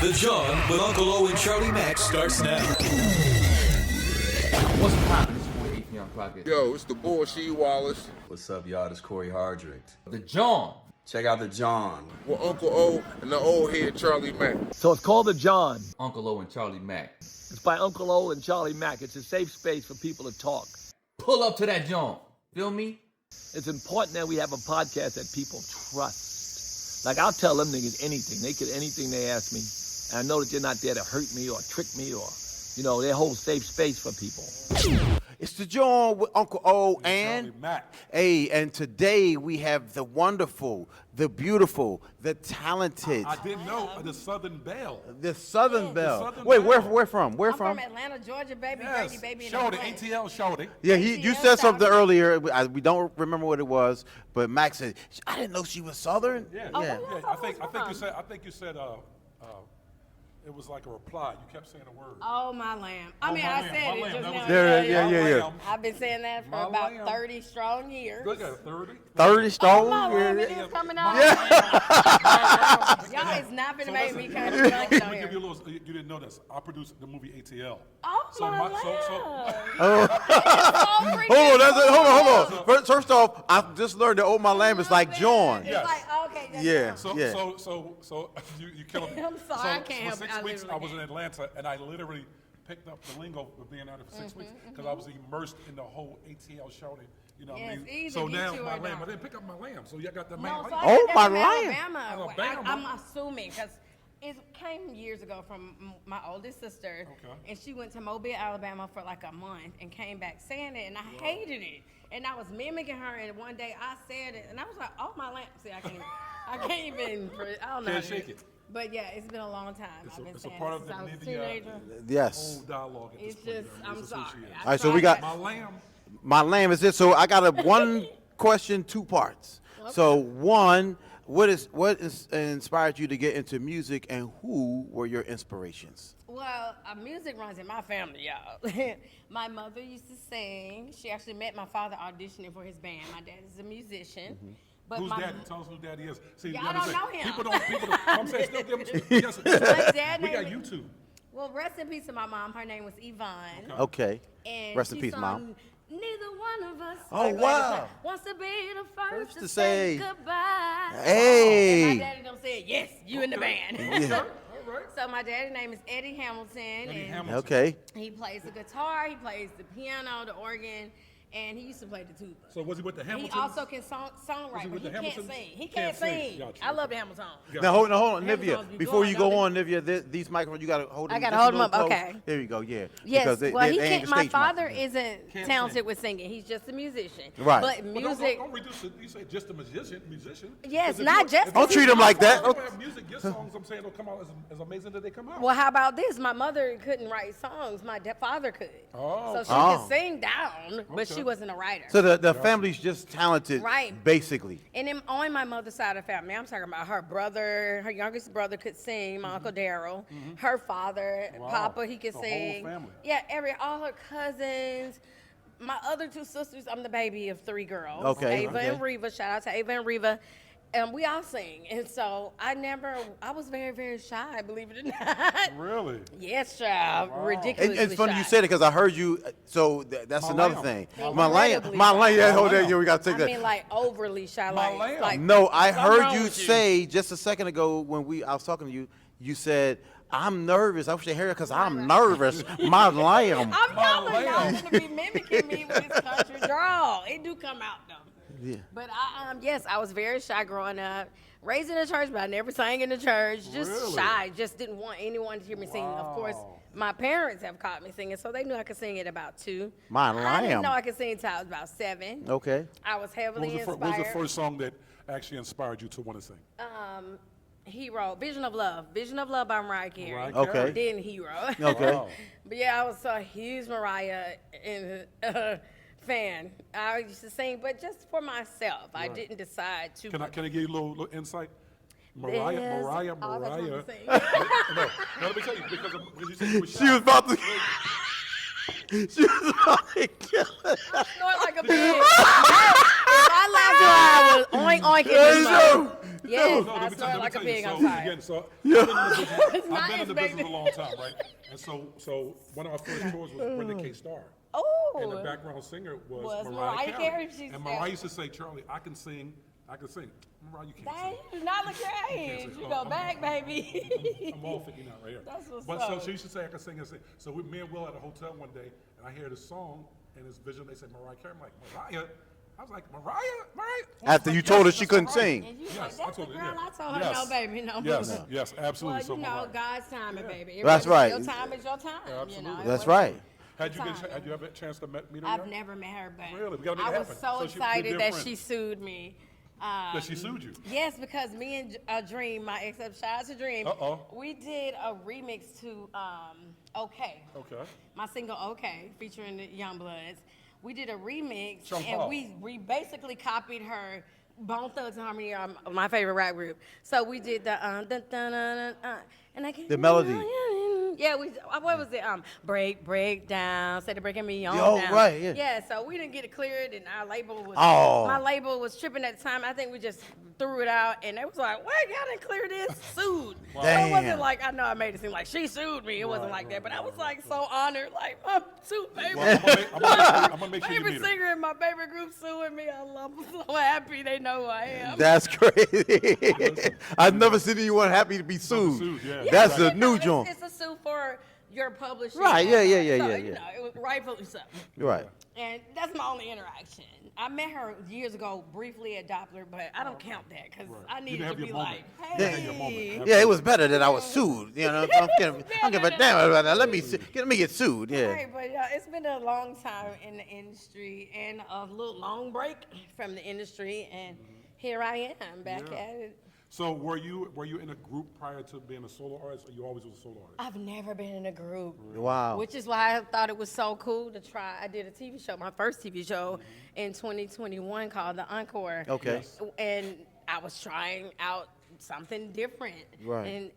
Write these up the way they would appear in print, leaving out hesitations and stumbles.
The Jawn with Uncle O and Charlie Mack starts now. What's poppin'? It's your boy Ethan Young Pocket. Yo, it's the boy She Wallace. What's up, y'all? This Corey Hardrick. The Jawn. Check out the Jawn. With Uncle O and the old head Charlie Mack. So it's called the Jawn. Uncle O and Charlie Mack. It's by Uncle O and Charlie Mack. It's a safe space for people to talk. Pull up to that Jawn. Feel me? It's important that we have a podcast that people trust. Like, I'll tell them niggas anything. They could anything they ask me. And I know that they're not there to hurt me or trick me or, you know, they hold safe space for people. It's the Jawn with Uncle O and Charlie Mack. Hey, and today we have the wonderful, the beautiful, the talented, I didn't know the Southern Belle. the Southern Belle. Southern Wait, where Belle. from? Where I'm from? from Atlanta, Georgia, baby, Yes, Brady, baby. Shorty, ATL Shorty. Yeah, you ATL said something Southern. earlier. We don't remember what it was, but Max said, "I didn't know she was Southern." Yeah, Oh, yeah. where I think y'all you from? said it was like a reply. You kept saying a word. Oh, my lamb. I Oh, mean, my I lamb, said my it lamb. just That now. was- Yeah. I've been saying that for My about lamb. 30 strong years. Look at it, 30. 30 stone. Oh, my lamb, it Yeah. is coming out. Y'all is not gonna make me kind of Let drunk on me give you a here. little. You didn't know this. I produced the movie ATL. Oh, So my my- lamb. so- Hold on. First off, I just learned that "Oh My Lamb" is like Jawn. It's like, okay. That's Yeah. So you killed me. I'm sorry, I So can't help for it. 6 I weeks, I literally was in can't. Atlanta, and I literally picked up the lingo of being out there for 6 weeks because I was immersed in the whole ATL shouting. You know what I Yes, mean? either So get now you my or lamb. don't. I didn't pick up my lamb, so you got the No, man. so Like, I Oh, got my that from lamb. Alabama. Alabama. I'm assuming because it came years ago from my oldest sister, Okay. and she went to Mobile, Alabama for like a month and came back saying it, and I hated it. And I was mimicking her, and one day I said it, and I was like, "Oh my lamp!" See, I can't even. I don't know. Can't how to shake do it. But yeah, it's been a long time. It's I've been a saying part it of since I was a the teenager. Yes. whole dialogue at this It's point, just, you know, I'm it's sorry. associated. I All right, so tried we got- to- My lamb. My lamb is it. So I got a one question, 2 parts. So one, what inspired you to get into music, and who were your inspirations? Well, music runs in my family, y'all. My mother used to sing. She actually met my father auditioning for his band. My dad is a musician. But Who's my daddy? Tell us who daddy is. See, Y'all you don't understand, know him. People don't, I'm saying, still give them, yes, My dad we got named- YouTube. Well, rest in peace to my mom. Her name was Yvonne. Okay. And Rest in she peace, sung, Mom. Neither one of us Oh, wow. wants to be the first to to say, say goodbye. Hey. And my daddy don't say, yes, you in the band. Yeah. All right. So my daddy's name is Eddie Hamilton. Eddie and Hamilton. Okay. He plays the guitar, he plays the piano, the organ, and he used to play the tuba. So was he with the Hamiltons? He also can songwrite, with but he the can't Hamiltons? sing. He Can't can't sing. sing. Gotcha. I love the Hamilton. Gotcha. Now hold on, Hamilton's Nivea. be Before going, you go don't on, Nivea, these microphones you gotta hold them. I gotta just a hold 'em little up, close. okay. There you go. Yeah. Yes, Because they well, he ain't can't. the My stage father mic. isn't Can't talented sing. with singing. He's just a musician. Right. But But music, don't reduce it. You say just a musician. Yes, 'Cause if not you- just if Don't you- treat him like that. If you have music, your songs, I'm saying, will come out as amazing as they come out. well, how about this? My mother couldn't write songs. My father could. Oh, So she okay. could sing down, but Okay. she wasn't a writer. So the family's just talented, Right. basically. And then on my mother's side of the family, I'm talking about her brother, her youngest brother could sing, my Uncle Daryl. Her father, Wow. Papa, he could The whole sing. family. Yeah, all her cousins. My other 2 sisters, I'm the baby of 3 girls. Okay, Ava okay. and Reva, shout out to Ava and Reva. And we all sing. And so I was very, very shy, believe it or not. Really? Yes, child. Wow. Ridiculously It's funny shy. you said it because I heard you. So that's My another lamb. thing. My lamb. My lamb. Yeah, My hold that. lamb. Yeah, we gotta take I that. mean, like overly shy. My Like, lamb. like No, I something heard wrong you with say just a second ago when I was talking to you. You said, "I'm nervous." I wish they heard it because I'm nervous. My lamb. I'm y'all My lamb. not gonna be mimicking me with this country drawl. It do come out though. Yeah. But yes, I was very shy growing up. Raised in the church, but I never sang in the church. Just Really? shy. Just didn't want anyone to hear me sing. Of course, my parents have caught me singing, so they knew I could sing at about 2. My I lamb. didn't know I could sing until I was about 7. Okay. I was What heavily was, inspired. what was the first song that actually inspired you to want to sing? Hero, Vision of Love. Vision of Love by Mariah Carey. Mariah Okay. Carey. Then Hero. Okay. Wow. But yeah, I was a huge Mariah fan. I used to sing, but just for myself. I didn't decide to. Can I give you a little insight? There's- Mariah. Oh, I thought you were saying. No, let me tell you because you said you were shy. She was about to. She was about to kill it. Snort like a pig. If I laughed too loud, I was oink oink in this mouth. Yes, No, I let me snore tell like a you. pig. So, I'm sorry. again, so I've been in the Nice, business a long time, right? And so one of our first tours was Brenda K. Starr. And the Oh, background singer was Was Mariah Mariah Carey. Carey, she And said. Mariah used to say, Charlie, I can sing. Mariah, you can't dang, sing. you do not look your age. You go back, baby. I'm all 59 right here. That's what's but up. so she used to say I can sing and sing. So me and Will at a hotel one day, and I hear this song, and this vision, they said Mariah Carey. I'm like, Mariah? I was like, Mariah? After you told her she couldn't sing. And you Yes, like, I that's the told her, girl yeah. I told her, Yes. no, baby, no. Yes, yes, absolutely. Well, so you know, Mariah. God's timing, baby. That's Everybody- right. Your time is your time. You know, Absolutely. it That's wasn't right. Had you timing. ever had a chance to meet her? I've yet? never met her, but Really? We gotta make I it was happen. so So she- excited we're that friends. she sued me. That she sued you? Yes, because me and Dream, my ex, shout out to Dream, Uh-oh. we did a remix to OK. Okay. My single OK, featuring the Youngbloods. We did a remix, Sean and Paul. we basically copied her Bone Thugs and Harmony, my favorite rap group. So we did the and I can't The melody. Yeah, what was it? Break down. Said they're breaking me on Yo, down. right, yeah. Yeah, so we didn't get it cleared, and our label was. Oh. My label was tripping at the time. I think we just threw it out, and they was like, "What? Y'all didn't clear this? Sued." So it Damn. wasn't like I know I made it seem like she sued me. It wasn't like that, but I was like so honored, like my two favorite. Well, I'm gonna make sure you Favorite meet her. singer in my favorite group suing me. I'm so happy they know who I am. That's crazy. I've never seen anyone happy to be sued. sued, yeah. Yeah, That's but a new it's- joint. It's a suit for your publishing. Right, yeah, yeah, yeah, So, yeah, you yeah. know, it was rightfully so. Right. And that's my only interaction. I met her years ago briefly at Doppler, but I don't count that because I You needed didn't to have be your like, moment. You didn't have your hey. moment. Yeah, it was better that I was sued. You know, I don't give a damn about that. Let me get sued. Yeah. Right, but it's been a long time in the industry and a little long break from the industry, and here I am back Yeah. at it. So were you in a group prior to being a solo artist, or you always was a solo artist? I've never been in a group. Wow. Which is why I thought it was so cool to try. I did a TV show, my first TV show in 2021 called The Encore. Okay. And I was trying out something different. Right. And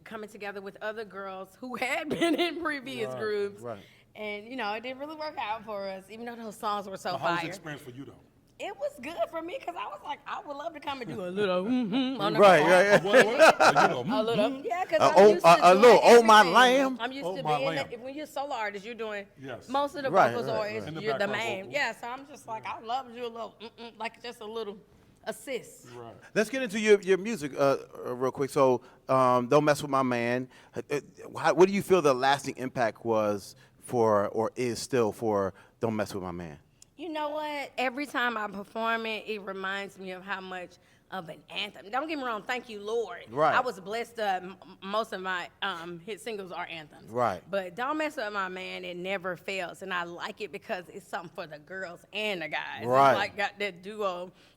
coming together with other girls who had been in previous groups. right. And, you know, it didn't really work out for us, even though those songs were so How was the fire. experience for you though? It was good for me because I was like, I would love to come and do a little on the Right, phone. right, What? A little, yeah, because A I'm used to a little, doing oh my everything. lamb. I'm used Oh to my being lamb. when you're a solo artist, you're doing Yes. most of the Right, vocals, right, or right. it's And the you're the background main. vocals. Yeah, so I'm just like, I love to do a little, like just a little assist. Right. Let's get into your music real quick. So, Don't Mess With My Man. What do you feel the lasting impact was for, or is still for, Don't Mess With My Man? You know what? Every time I perform it, it reminds me of how much of an anthem. Don't get me wrong. Thank you, Lord. Right. I was blessed. Most of my hit singles are anthems. Right. But Don't Mess With My Man, it never fails, and I like it because it's something for the girls and the guys. Right. It's like got that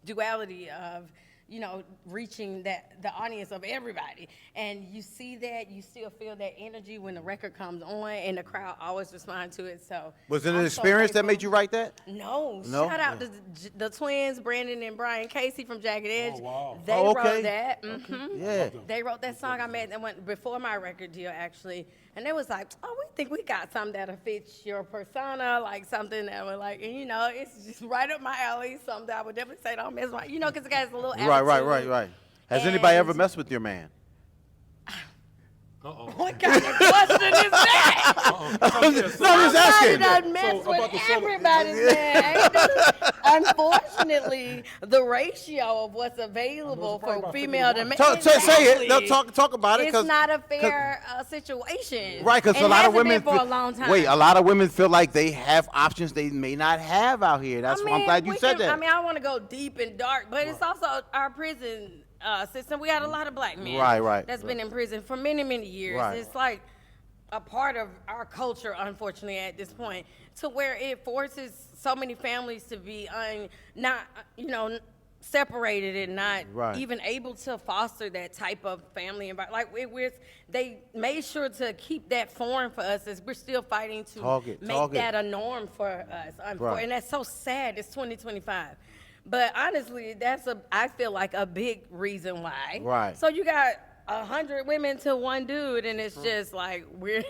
duality of, you know, reaching the audience of everybody. And you see that, you still feel that energy when the record comes on, and the crowd always respond to it. So Was it an I'm so experience that grateful. made you write that? No. No? Shout out to the twins, Brandon and Brian Casey from Jagged Edge. Oh, wow. They Oh, okay. wrote that. Mhm. Yeah. They wrote that song. I met them before my record deal, actually. And they was like, oh, we think we got something that'll fit your persona, like something that would like, and you know, it's just right up my alley, something that I would definitely say, don't mess with my, you know, because the guy's a little attitude. Has anybody ever And- messed with your man? Uh-oh. What kind of question is that? Uh-oh. No, I'm just Somebody asking. done mess So, with about the solo- everybody's man. Ain't it? Unfortunately, the ratio of what's available probably for about female to 50 male. Say it. No, talk about it. It's not a fair situation. Right, because a And lot of hasn't been women for a long time. wait. A lot of women feel like they have options they may not have out here. That's why I'm glad you we said that. I mean, I don't want to go deep and dark, but it's also our prison system. We got a lot of black men Right. that's been in prison for many, many years. Right. It's like a part of our culture, unfortunately, at this point, to where it forces so many families to be separated and not Right. even able to foster that type of family environment. Like they made sure to keep that foreign for us as we're still fighting to make that a norm for us. Right. And that's so sad. It's 2025. But honestly, I feel like a big reason why. Right. So you got 100 women to one dude, and it's just like we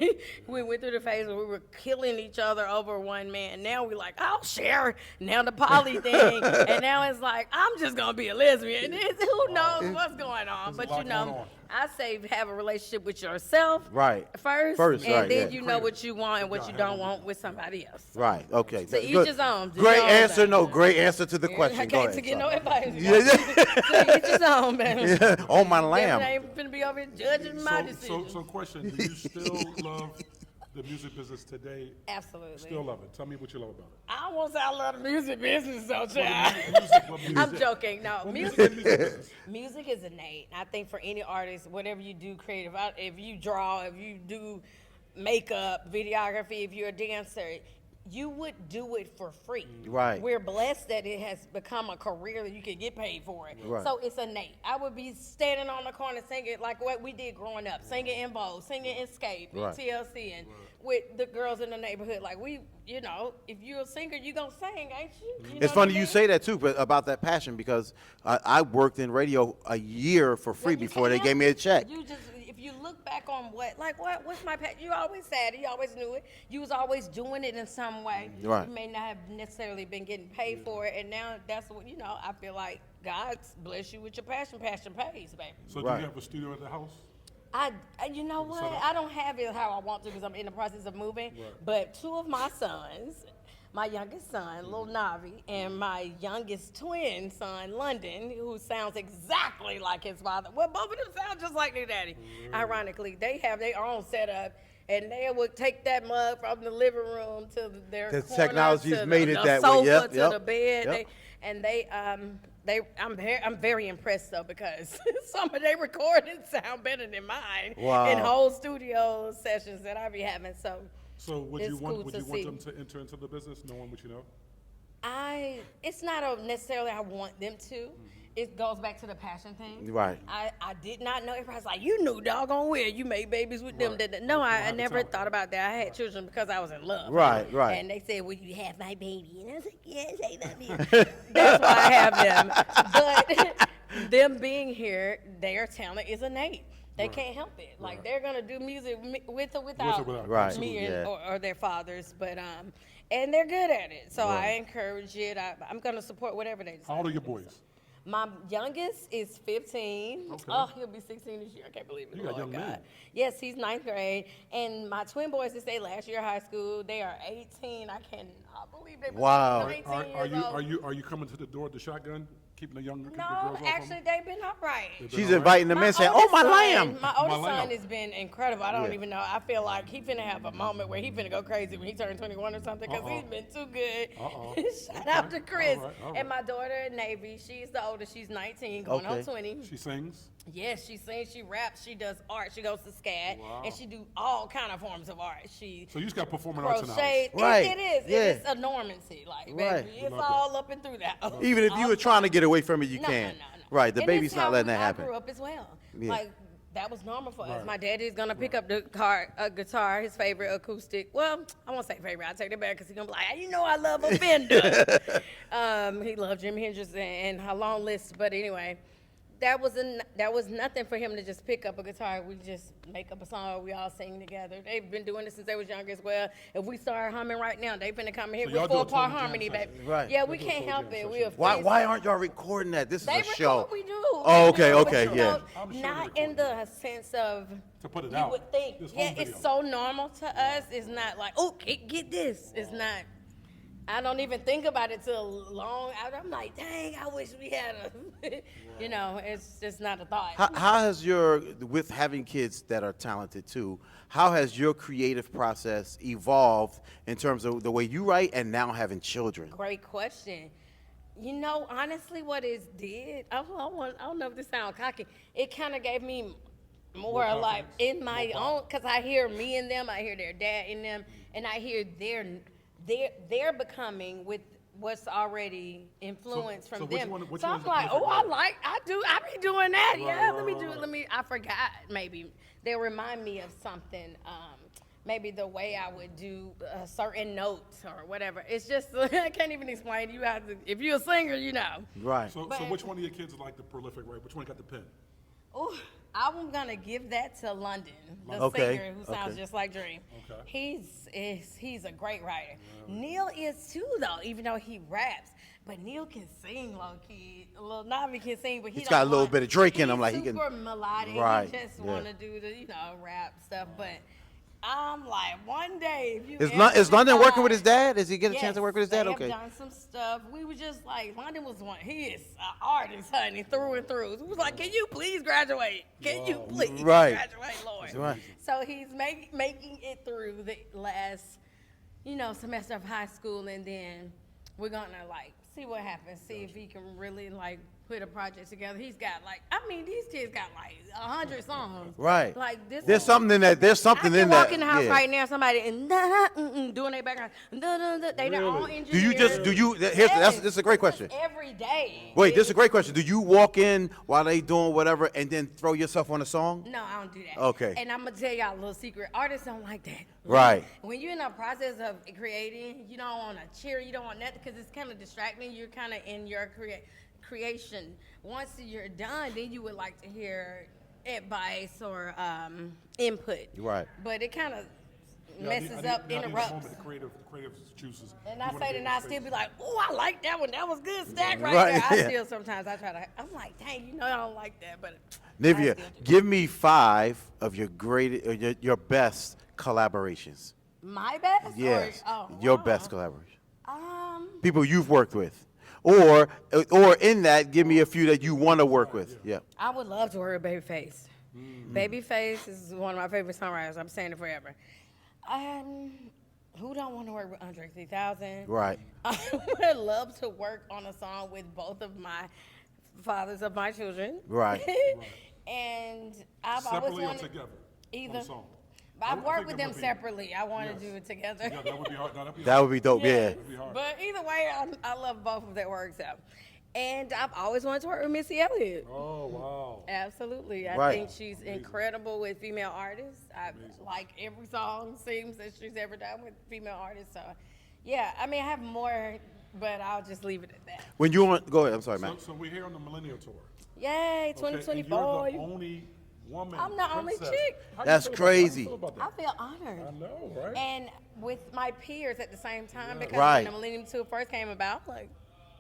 went through the phase where we were killing each other over one man. Now we like, I'll share. Now the poly thing, and now it's like I'm just gonna be a lesbian. Who knows what's going on? But you know, I say have a relationship with yourself first, and then you know what you want and what you don't want with somebody else. Right. Okay. So each his own. Great answer. No, great answer to the question. I Go can't ahead. to get no advice. Yeah. So each his own, man. Yeah. On my lamb. I ain't finna be over here judging my decision. So question, do you still love the music business today? Absolutely. Still love it. Tell me what you love about it. I won't say I love the music business, so child. Music. I'm joking. No, music is innate. I think for any artist, whatever you do creative, if you draw, if you do makeup, videography, if you're a dancer, you would do it for free. Right. We're blessed that it has become a career that you can get paid for it. Right. So it's innate. I would be standing on the corner singing like what we did growing up, singing in Vogue, singing Escape, and TLC, and with the girls in the neighborhood. Like we, you know, if you're a singer, you gonna sing, ain't you? It's funny you say that too, but about that passion, because I worked in radio a year for free before they gave me a check. You just, if you look back on what's my passion? You always said it, you always knew it. You was always doing it in some way. Right. You may not have necessarily been getting paid for it, and now that's what, you know, I feel like God's bless you with your passion. Passion pays, baby. So do you have a studio at the house? You know what? I don't have it how I want to because I'm in the process of moving. Right. But two of my sons, my youngest son, Lil Navi, and my youngest twin son, London, who sounds exactly like his father. Well, both of them sound just like their daddy. Ironically, they have their own setup. And they would take that mug from the living room to their corner, technology's to made the it that sofa, way. Yep, to the bed. Yep. I'm very impressed though because some of their recordings sound better than mine. Wow. In whole studio sessions that I be having. So would you want them to enter into the business, knowing what you know? It's not necessarily I want them to. It goes back to the passion thing. Right. I did not know. Everybody's like, you knew doggone well you made babies with them. No, I never thought about that. I had children because I was in love. Right. And they said, will you have my baby? And I was like, yes, I love you. That's why I have them. But them being here, their talent is innate. They can't help it. Like they're gonna do music with or without me or their fathers. But and they're good at it. So I encourage it. I'm gonna support whatever they decide. How old are your boys? My youngest is 15. Okay. Oh, he'll be 16 this year. I can't believe it. You got young men. Yes, he's 9th grade. And my twin boys, they stayed last year of high school. They are 18. I cannot believe they were 19 years old. Are you coming to the door with the shotgun? Keeping the girls No, off actually, they've been all right. She's inviting them in saying, oh, my lamb. My oldest son has been incredible. I don't even know. I feel like he finna have a moment where he finna go crazy when he turns 21 or something because he's been too good. Shout out to Chris. All right. And my daughter, Navy, she's the oldest. She's 19, going on 20. She sings? Yes, she sings, she raps, she does art, she goes to SCAD, and she do all kind of forms of art. So you just got performing arts in the house. Right. It is. Yeah. It's a normancy, like, baby. It's all up and through that. Even if you were trying to get away from it, you can't. No. Right, the baby's not letting that happen. I grew up as well. Yeah. Like, that was normal for us. My daddy's gonna pick up the guitar, his favorite acoustic. Well, I won't say favorite. I'll take it back because he's gonna be like, you know, I love a Fender. He loved Jimi Hendrix and a long list. But anyway, that was nothing for him to just pick up a guitar. We just make up a song. We all sing together. They've been doing this since they was younger as well. If we start humming right now, they finna come here with 4-part harmony, baby. Right. Yeah, we can't help it. Why aren't y'all recording that? This is a show. We do. Oh, okay, yeah. Not in the sense of to put it you out. would think. Yeah, it's so normal to us. It's not like, oh, get this. It's not. I don't even think about it till long after. I'm like, dang, I wish we had a, you know, it's just not a thought. How has with having kids that are talented too, how has your creative process evolved in terms of the way you write and now having children? Great question. You know, honestly, what it did, I don't know if this sounds cocky, it kind of gave me more like in my own, because I hear me in them, I hear their dad in them, and I hear they're becoming with what's already influenced from them. So I'm like, I be doing that. I forgot maybe. They'll remind me of something, maybe the way I would do certain notes or whatever. It's just, I can't even explain. You have to, if you're a singer, you know. Right. So which one of your kids is like the prolific, right? Which one got the pen? Oh, I'm gonna give that to London, the Okay, singer who sounds okay. just like Dream. Okay. He's a great writer. Neil is too, though, even though he raps. But Neil can sing low key. Lil Navi can sing, but He's got a little bit of Drake in him, like he he's can. super melodic. Right, He just yeah. want to do the rap stuff. But I'm like, one day if you Is London working with his dad? Does he get a chance to work with his dad? They Okay. have done some stuff. We were just like, London was one. He is an artist, honey, through and through. We was like, can you please graduate? Can you please graduate, Lord? Right. So he's making it through the last, semester of high school, and then we're gonna see what happens. See if he can really put a project together. He's got these kids got 100 songs. Right. Like this. There's something in that. There's something I can in that. walk in the house yeah. right now, somebody and doing their background. They their own engineers. This is a great question. Every day. Wait, this is a great question. Do you walk in while they doing whatever and then throw yourself on a song? No, I don't do that. Okay. And I'm gonna tell y'all a little secret. Artists don't like that. Right. When you're in the process of creating, you don't want to cheer. You don't want nothing because it's kind of distracting. You're kind of in your creation. Once you're done, then you would like to hear advice or input. Right. But it kind of messes I need up, a moment, interrupts. the creative juices. And You I wanna say be that, in I the still be space. like, oh, I like that one. That was good stack right Right, there. yeah. I still sometimes I try to. I'm like, dang, I don't like that, but. Nivea, I still do. give me 5 of your your best collaborations. My best? Yes. Or, Your best collaboration. Um, People you've worked with. Or in that, give me a few that you want to work with. Yeah. I would love to work with Babyface. Babyface is one of my favorite songwriters. I'm saying it forever. Who don't want to work with Andre 3000? Right. I would love to work on a song with both of my fathers of my children. Right. And I've always Separately or wanted together? either. On a song? But I I've worked think with that them would be- separately. I want to do it together. Yeah, that would be hard. No, that'd be That hard. would be dope. Yeah. That'd be hard. But either way, I love both of their works out. And I've always wanted to work with Missy Elliott. Oh, wow. Absolutely. I Right. think she's incredible with female artists. I like every song seems that she's ever done with female artists. So, yeah, I mean, I have more, but I'll just leave it at that. When you want, go ahead. I'm sorry, man. So we're here on the Millennial Tour. Yay, Okay, and 2024. you're the only woman. I'm the only princess. chick. How you That's feel about- crazy. How you feel about I that? feel honored. I know, right? And with my peers at the same time, because Right. when the Millennium Tour first came about, like,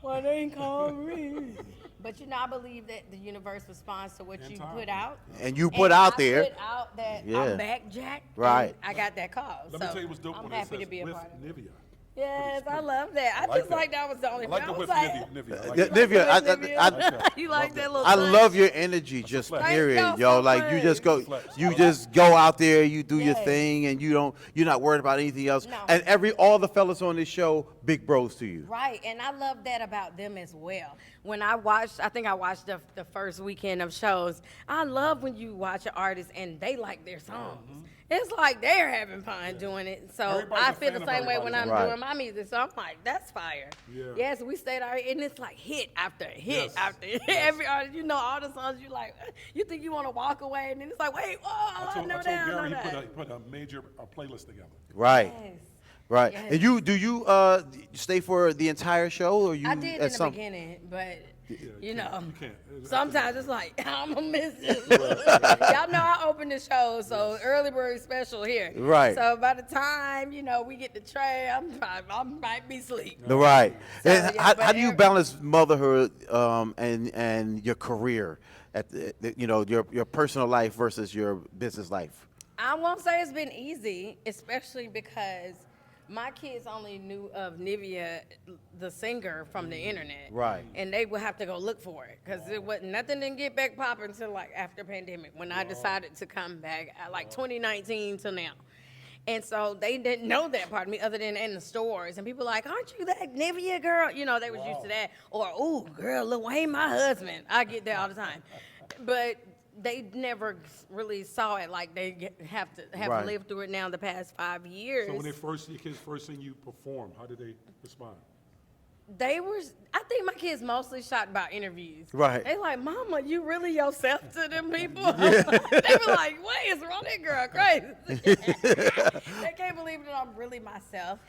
why they ain't call me? But I believe that the universe responds to what you time. put out. And you put out there. I put out that Yeah. I'm back, Jack. Right. and I got that call. Let so me tell you what's dope I'm when it happy says to be a with part of it. Nivea. Yes, I love that. I like just that. like that was the only I like thing. the I was with like, Nivea. I like Yeah, that. Nivea, you like that little I touch? love your energy, just flex. period, Thank yo. y'all so Like you just go, Flex. you just go out there, you do your Yes. thing, and you're not worried about anything else. No. And all the fellas on this show, big bros to you. Right, and I love that about them as well. When I think I watched the first weekend of shows. I love when you watch an artist and they like their songs. It's like they're having fun doing it. So Everybody's I a feel fan the of same way when I'm everybody. Right. doing my music. So I'm like, that's fire. Yeah. Yes, we stayed out here, and it's like hit after hit Yes. after hit. Every artist, all the songs you like. You think you want to walk away, and then it's like, wait, I I told know that, I Gary know he that. put a major playlist together. Right, Yes. right. Yes. And do you stay for the entire show, or you? I did in at the some- beginning, but You can't. sometimes it's like I'm gonna miss this. Y'all know I open the show, so early bird special here. Right. So by the time we get the tray, I might be asleep. Right. So, And yeah, how but do you balance motherhood and your career at your personal life versus your business life? I won't say it's been easy, especially because my kids only knew of Nivea, the singer, from the internet. Right. And they would have to go look for it because nothing didn't get back popping until like after pandemic when I decided to come back, like 2019 till now. And so they didn't know that part of me other than in the stores. And people like, aren't you that Nivea girl? They was used to that. Or, ooh, girl, Lil Wayne, my husband. I get that all the time. But they never really saw it like they have Right. lived through it now the past 5 years. So when your kids first seen you perform, how did they respond? I think my kids mostly shocked about interviews. Right. They like, Mama, you really yourself to them people? They be like, what is wrong? That girl crazy. They can't believe that I'm really myself.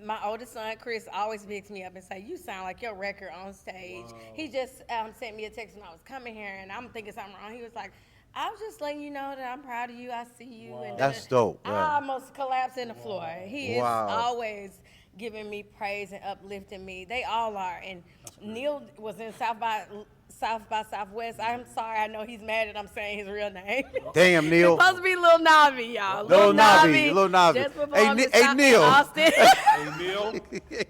My oldest son, Chris, always picks me up and say, you sound like your record on stage. He just sent me a text when I was coming here, and I'm thinking something wrong. He was like, I was just letting you know that I'm proud of you. I see you. And That's dope. I Yeah. almost collapsed in the floor. He is Wow. always giving me praise and uplifting me. They all are. And Neil was in South by Southwest. I'm sorry. I know he's mad that I'm saying his real name. Damn, Neil. It's supposed to be Lil Navi, y'all. Lil Navi, Lil Navi. Just Hey, performed in hey, Neil. Austin. Hey, Neil.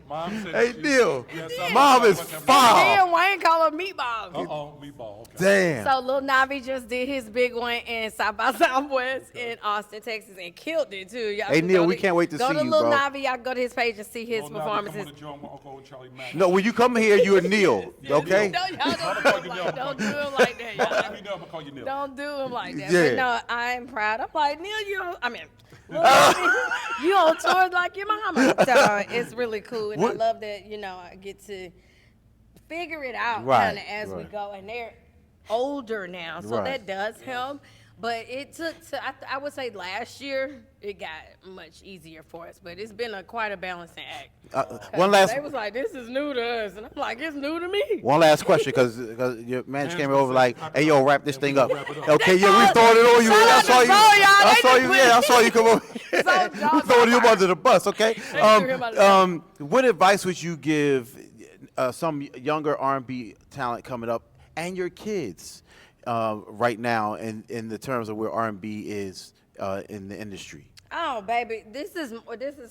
Mom said Hey, she- Neil. Yes, I'm Mom is watching him. foul. Then Wayne called him Meatball. Uh-oh, meatball. Okay. Damn. So Lil Navi just did his big one in South by Southwest in Austin, Texas, and killed it too. Y'all Hey, should Neil, go we can't wait to go see to you, Lil bro. Navi. Y'all go to his page and see his Well, now we performances. come on to Jawn with Uncle O Charlie Mack. No, when you come here, you a Neil, okay? Don't do him like that, Don't y'all. let me know, I'm going to call you Neil. Don't do him like that. Yeah. But no, I'm proud. I'm like, Neil, Lil Navi, you on tour like your mama. So it's really cool. And What- I love that, I get to figure it out Right, kind of as we right. go. And they're older now, so Right. that does help. But it took I would say last year, it got much easier for us. But it's been quite a balancing act. One last They was like, this is new to us. And I'm like, it's new to me. One last question, because your man just came over like, hey, yo, wrap this thing up. Wrap it up. Okay, yeah, we throwing it on you. Shout I out saw to you. Zoe, y'all. I They saw just you. put- Yeah, I saw you come over. Zoe, We throwing you up under the bus, okay? threw him under the What advice would you give some younger R&B talent coming up and your kids right now in the terms of where R&B is in the industry? Oh, baby, this is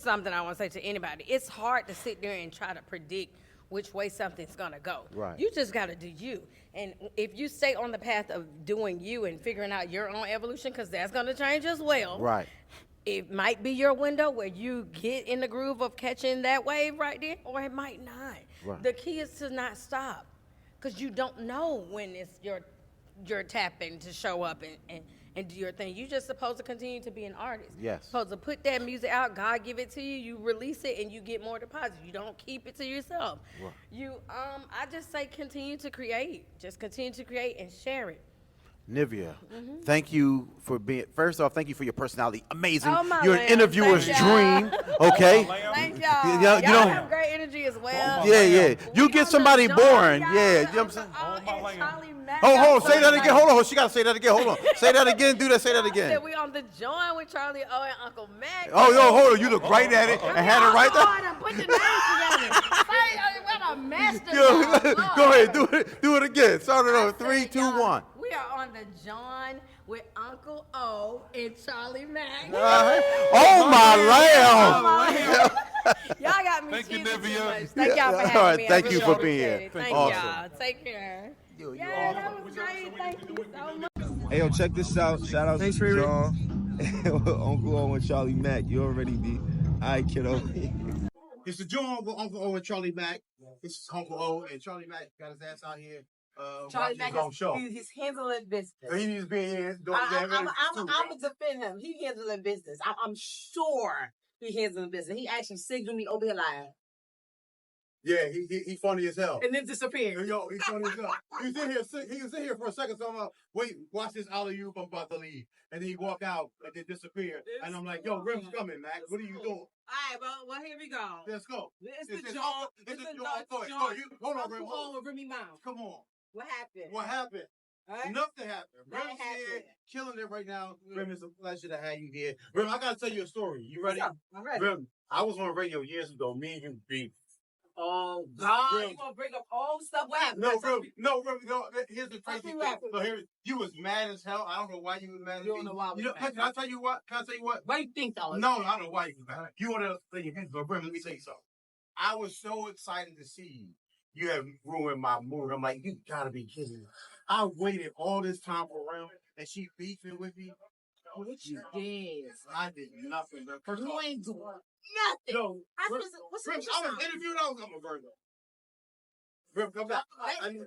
something I want to say to anybody. It's hard to sit there and try to predict which way something's gonna go. Right. You just gotta do you. And if you stay on the path of doing you and figuring out your own evolution, because that's gonna change as well. Right. It might be your window where you get in the groove of catching that wave right there, or it might not. Right. The key is to not stop, because you don't know when it's your tapping to show up and do your thing. You're just supposed to continue to be an artist. Yes. Supposed to put that music out. God give it to you. You release it and you get more deposits. You don't keep it to yourself. Right. I just say continue to create. Just continue to create and share it. Nivea, Mm-hmm. thank you for being. First off, thank you for your personality. Amazing. Oh, my You're an lamb. interviewer's Thank y'all. dream. Okay. Thank y'all. Yeah, Y'all have great energy as well. Yeah, yeah. You We get on the somebody Jawn, boring. y'all. Yeah, you know what I'm saying? Uncle O and Charlie Mack. Hold, I'm say that again. excited. Hold on, she gotta say that again. Hold on. Say that again. Do that. Say that I again. said we on the Jawn with Charlie O and Uncle Mack. Oh, yo, hold on. You look right at it and had it right there. Put the names together. Say, what a master. Yo, y'all. go ahead. Do it again. Start it over. I 3, said, 2, y'all, 1. We are on the Jawn with Uncle O and Charlie Mack. Oh my lamb. Y'all got me Thank you, cheesing too Nivea. much. Thank y'all for All having right, me. thank I you really for being appreciate here. it. Thank Awesome. y'all. Take care. You Yeah, that was great. Thank you so much. Hey, yo, check this out. Shout out to Jawn, Uncle O and Charlie Mack. You already did. All right, kiddo. It's the Jawn with Uncle O and Charlie Mack. This is Uncle O and Charlie Mack got his ass out here. Charlie watching Mack his own show. he's handling business. So he needs to be here doing I'm gonna defend him. He handling business. I'm sure he handling business. He actually signaled me over here live Yeah, he funny as hell. and then disappeared. Yo, he's funny as hell. He was in here for a second, so I'm like, wait, watch this alley-oop, I'm about to leave. And then he walk out and then disappear. And I'm like, yo, Rim's coming, Mac. What are you doing? All right, well, here we go. Let's go. It's It's the the Jawn. It's the Jawn. Jawn. Go ahead. Hold on, Rim. Hold on with Remy Ma. Come on. What happened? What happened? All right? Nothing happened. Nothing Rim's here, happened. killing it right now. Rim, it's a pleasure to have you here. Rim, I gotta tell you a story. You ready? I'm ready. Rim, I was on radio years ago. Me and you beat. Oh, God. Rim. You gonna bring up all the stuff? What happened? No, Tell Rim, me. no, Rim, no. Here's the Tell crazy me thing. what happened. So here, you was mad as hell. I don't know why you was mad at You me. don't know why I was You know, mad. can I tell you what? Can I tell you what? Why you think that was? No, I don't know why you was mad. You want to say your hands, but Rim, let me tell you something. I was so excited to see you. You have ruined my mood. I'm like, you gotta be kidding me. I waited all this time around, and she beefing with me. What you did? I did nothing. But first of all, You ain't doing nothing. no, What's Rim, I was interviewed. I was a Virgo. Rim, come back.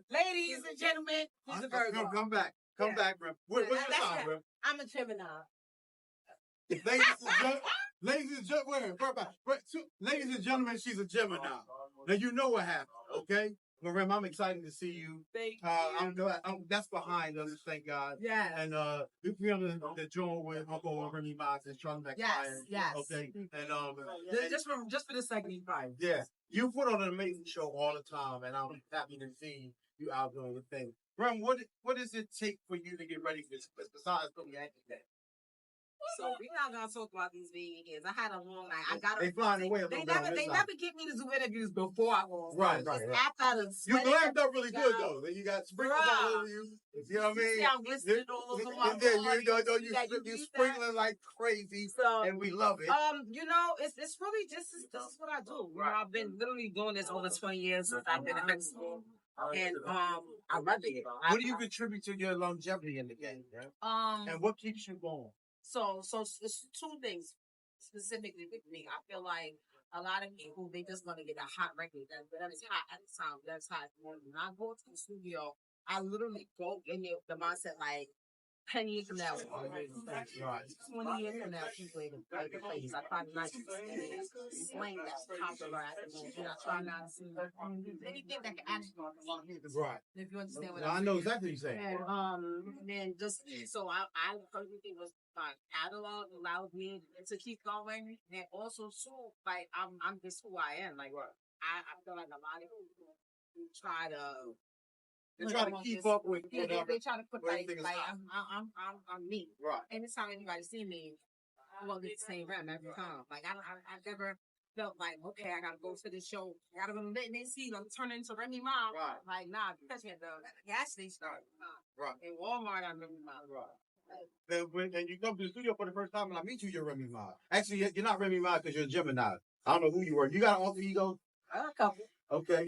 Ladies and gentlemen, he's a Virgo. Come back. Come Yeah. back, Rim. What's your That's sign, right. Rim? I'm a Gemini. Ladies and gentlemen, ladies and gentlemen, she's a Gemini. Now you know what happened, okay? Well, Rim, I'm excited to see you. Thank I'm glad. That's behind us, thank God. Yes. And we on the Jawn with Uncle Remy Ma and Charlie Mack. Yes. Okay. And Just for the second, fine. yeah, you put on an amazing show all the time, and I'm happy to see you out doing the thing. Rem, what does it take for you to get ready for this? Besides putting your acting So we're not gonna talk about these vegan kids. I had a long night. I got They flying away a They little bit on never this they side. never get me to do interviews before I go. Right. After the You sweating, glammed up really good though. Then you got sprinkles all over you. You know what I mean? See, I'm glistening all over my And then body. you sprinkling like crazy, and we love it. You know, it's really just this is what I do. You know, I've been literally doing this over 20 years since I've been in high school, and I love it. What do you contribute to your longevity in the game, right? And what keeps you going? So it's two things specifically with me. I feel like a lot of people, they just want to get a hot record that is hot at the time. That's hot. When I go to the studio, I literally go in there with the mindset like 10 years from now, 20 years from now, people ain't gonna play this. I try not to explain that's popular at the moment. I try not to anything that can actually right. If you understand what I know exactly what you're saying. And then just so I everything was my catalog allowed me to keep going, and also too like I'm just who I am. Like I feel like a lot of people try to. They try to keep up with whatever. They try to put like I'm me. Right. Anytime anybody see me, I'm gonna get the same rhyme every time. Like I never felt like, okay, I gotta go to this show. I gotta go and they see I'm turning into Remy Ma. Right. Like nah, catch me at the gas station. Right. In Walmart, I'm Remy Ma. Right. And you come to the studio for the first time and I meet you, you're Remy Ma. Actually, you're not Remy Ma because you're a Gemini. I don't know who you were. You got an alter ego? A couple. Okay.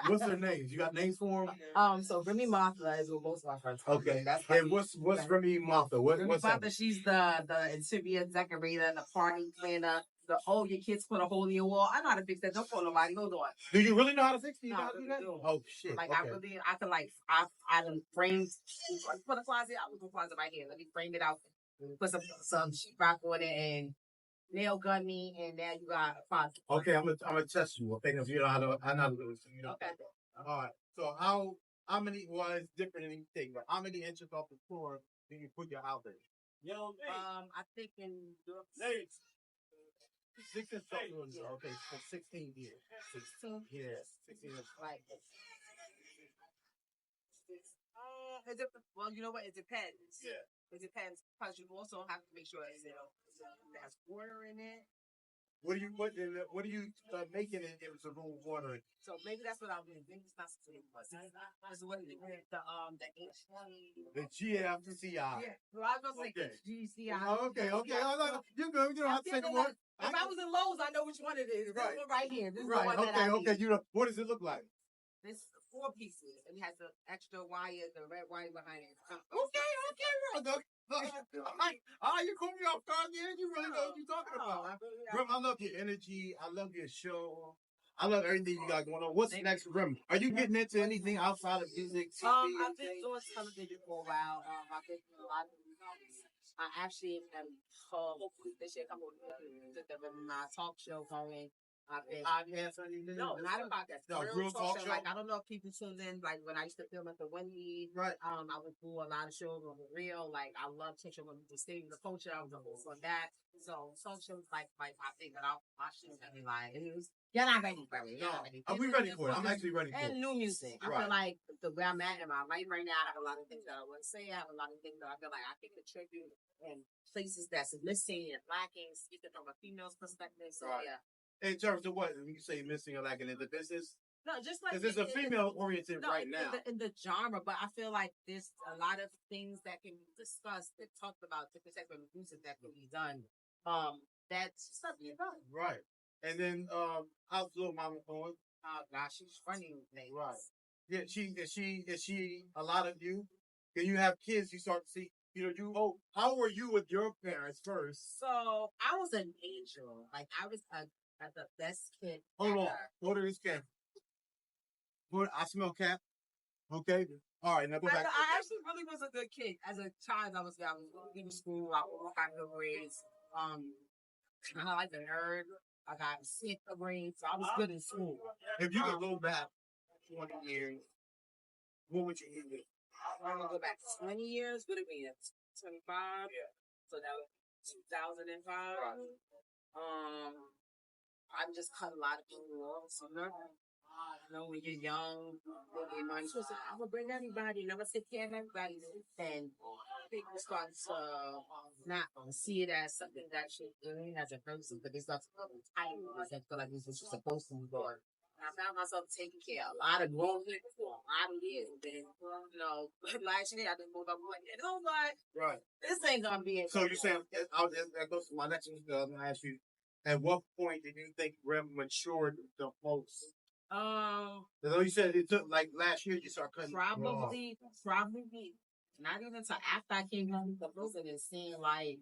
What's their names? You got names for them? So Remy Martha is what most of my friends call Okay. me. That's And what's Remy Martha? What's Martha, that? she's the interior decorator, the party planner, your kids put a hole in your wall. I know how to fix that. Don't call nobody. Hold on. Do you really know how to fix these? No, I really do. Oh shit. Like okay. I can like I done framed put a closet. I was in a closet right here. Let me frame it out. Put some sheetrock on it and nail gun me, and now you got a closet. Okay, I'm gonna test you. Okay, if you know how to, I know how to do this. You know. Okay. All right. So how many? Well, it's different in each thing, but how many inches off the floor do you put your house in? I think in 6 inches. Okay, for 16 years. 16. Yeah, 16 inches. Like. Well, you know what? It depends. Yeah. It depends because you also have to make sure it has water in it. What do you making it if it's a room water? So maybe that's what I'm doing. Maybe it's not something that's what it is. The H20. The GFCI. Yeah. Well, I was gonna say HGCI. Okay. You good? You don't have to say the word. If I was in Lowe's, I know which one it is. This one right here. This is the Right. one that I need. Okay. You know what does it look like? It's 4 pieces, and it has the extra wire, the red wire behind it. Okay, you caught me off guard, yeah. You really know what you're talking about. Rem, I love your energy. I love your show. I love everything you got going on. What's next, Rem? Are you getting into anything outside of music? TV, I've been doing television for a while. I've been doing a lot of I actually am hopefully this year come with my talk show going. No, not about that. No, real talk show. Like I don't know if people tuned in. Like when I used to film at the Wendy, right? I would do a lot of shows on the real. Like I love teaching women to stay in the culture. I was a host on that. So talk shows like my thing. But I'll shoot every like you're not ready for it. Are we ready for it? I'm actually ready for it. And new music. I feel like the way I'm at in my life right now, I have a lot of things that I want to say. I have a lot of things that I feel like I can contribute in places that's missing and lacking, speaking from a female's perspective. So yeah. In terms of what? When you say missing or lacking in the business? No, just like... Because it's a female-oriented right now. In the genre, but I feel like there's a lot of things that can be discussed and talked about, different types of music that can be done. That's something done. Right. And then, how's little mama going? Now she's running things. Right. Yeah, is she a lot of you? When you have kids, you start to see... how were you with your parents first? So, I was an angel. Like, I was the best kid. Hold on. Go to this camera. I smell cat. Okay. All right, now go back. I actually really was a good kid. As a child, I was good in school. I got good grades. I like the nerd. I got 6th grade, so I was good in school. If you could go back 20 years, what would you do? I'm going to go back 20 years. What do you mean? 25? Yeah. So that was 2005. Right. I just cut a lot of people off sooner. You know, when you're young, your mind was, I'm gonna bring everybody, and I'm gonna take care of everybody. And people start to not see it as something that you're doing as a person, but it's not title. I feel like this is supposed to be doing. I found myself taking care of a lot of grown people for a lot of years. Then, last year I just moved up like, you know what? Right. This ain't gonna be it. So you're saying, that goes to my next one. I'm going to ask you, at what point did you think Rem matured the most? So you said it took, like, last year you started cutting. Probably, not even until after I came home from prison and seeing, like,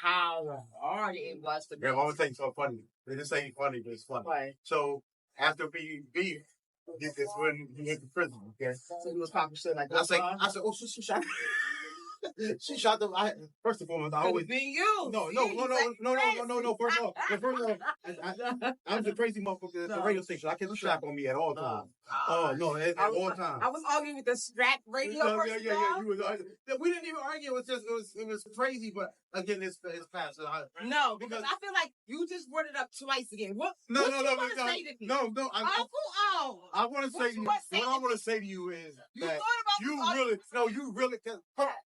how hard it was to Yeah, I'm going to tell you something funny. This ain't funny, but it's funny. Right. So, after being beat, this is when you went to prison, okay? So you was talking shit like I that. said, oh, she shot. She shot the. First and foremost, I always. Be you. No. First of all, I was a crazy motherfucker at the radio station. I kept strap on me at all times. At all times. I was arguing with the strap radio person. Yeah. We didn't even argue. It was crazy. But again, it's fast. No, because I feel like you just brought it up twice again. What? No. Say to me? No. Uncle O. I want to say to you. What I want to say to you is that you really.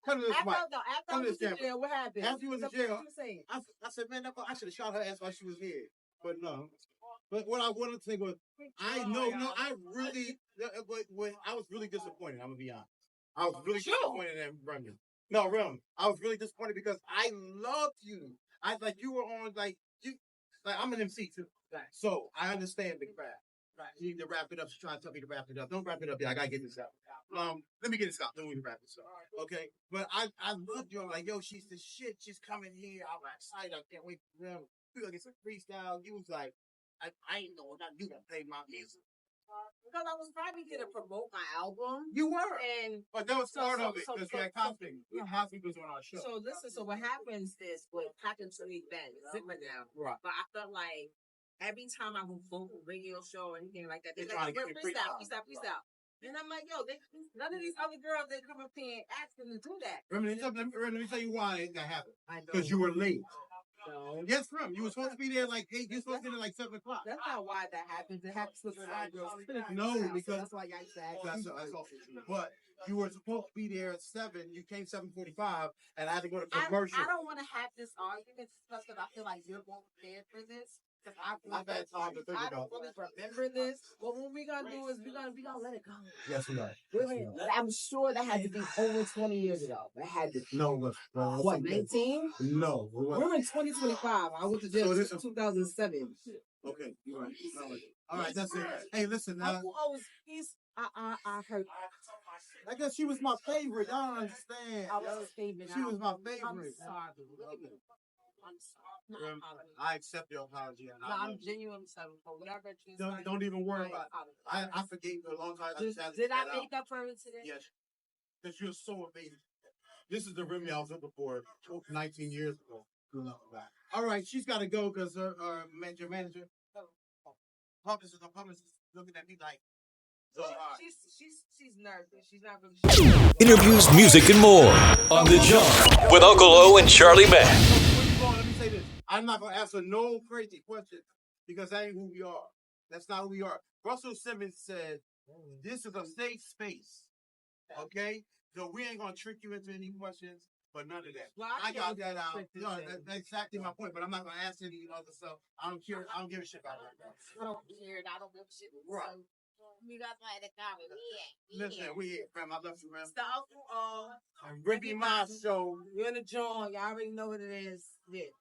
Come to this mic. After I was in jail, what happened? After you was in jail, I I said, man, I should have shot her ass while she was here. But no. But what I wanted to say was, I was really disappointed. I'm gonna be honest. I was really disappointed in Remy. No, Rem. I was really disappointed because I loved you. You were on I'm an MC too. Right. So I understand the crap. Right. You need to wrap it up. She's trying to tell me to wrap it up. Don't wrap it up yet. I gotta get this out. Let me get this out. Then we can wrap this up. Okay. But I loved you. I'm like, yo, she's the shit. She's coming here. I'm excited. I can't wait for them. We gonna get some freestyle. You was like, I ain't know that you gonna play my music. Because I was probably gonna promote my album. You were. But that was part of it. Because we had Cosby. Cosby was on our show. So listen, so what happens is what happened to me then, Zipper now. Right. But I felt like every time I would go to a radio show or anything like that, they're trying like, to get me freestyle. And I'm like, yo, none of these other girls, they come up here and ask them to do that. Let me tell you why that happened. Because you were late. No. Yes, Rem. You were supposed to be there like 8. You were supposed to be there like 7 o'clock. That's not why that happens. It happens with the girls. No, because that's why y'all said. That's also true. But you were supposed to be there at 7. You came 7:45, and I had to go to commercial. I don't want to have this argument because I feel like you're more prepared for this. I've had time to think about it. I don't really remember this. But what we're gonna do is we're gonna let it go. Yes, we are. I'm sure that had to be over 20 years ago. That had to be. No, what, 19? No. We're in 2025. I went to jail in 2007. Okay, you're right. All right, that's it. Hey, listen. Uncle O I heard. I guess she was my favorite. I don't understand. I was his favorite. She was my favorite. I'm sorry. I accept your apology. I'm genuinely sorry for whatever. Don't even worry about it. I forgave you a long time. Did I make up for it today? Yes. Because you're so amazing. This is the Remy I was looking for 19 years ago. All right, she's got to go because her manager, publicist looking at me like, she's nervous. She's not really. Interviews, music, and more on The Jawn with Uncle O and Charlie Mack. Let me say this. I'm not going to answer no crazy questions because that ain't who we are. That's not who we are. Russell Simmons said, this is a safe space. Okay? So we ain't going to trick you into any questions, but none of that. Well, I got that out. No, that's exactly my point, but I'm not going to answer any other stuff. I don't care. I don't give a shit about that. I don't care. I don't give a shit. Right. You guys like the comment. Listen, we here, fam. I love you, man. It's the Uncle O. Remy Ma show. You're in the Jawn. Y'all already know what it is. Yeah.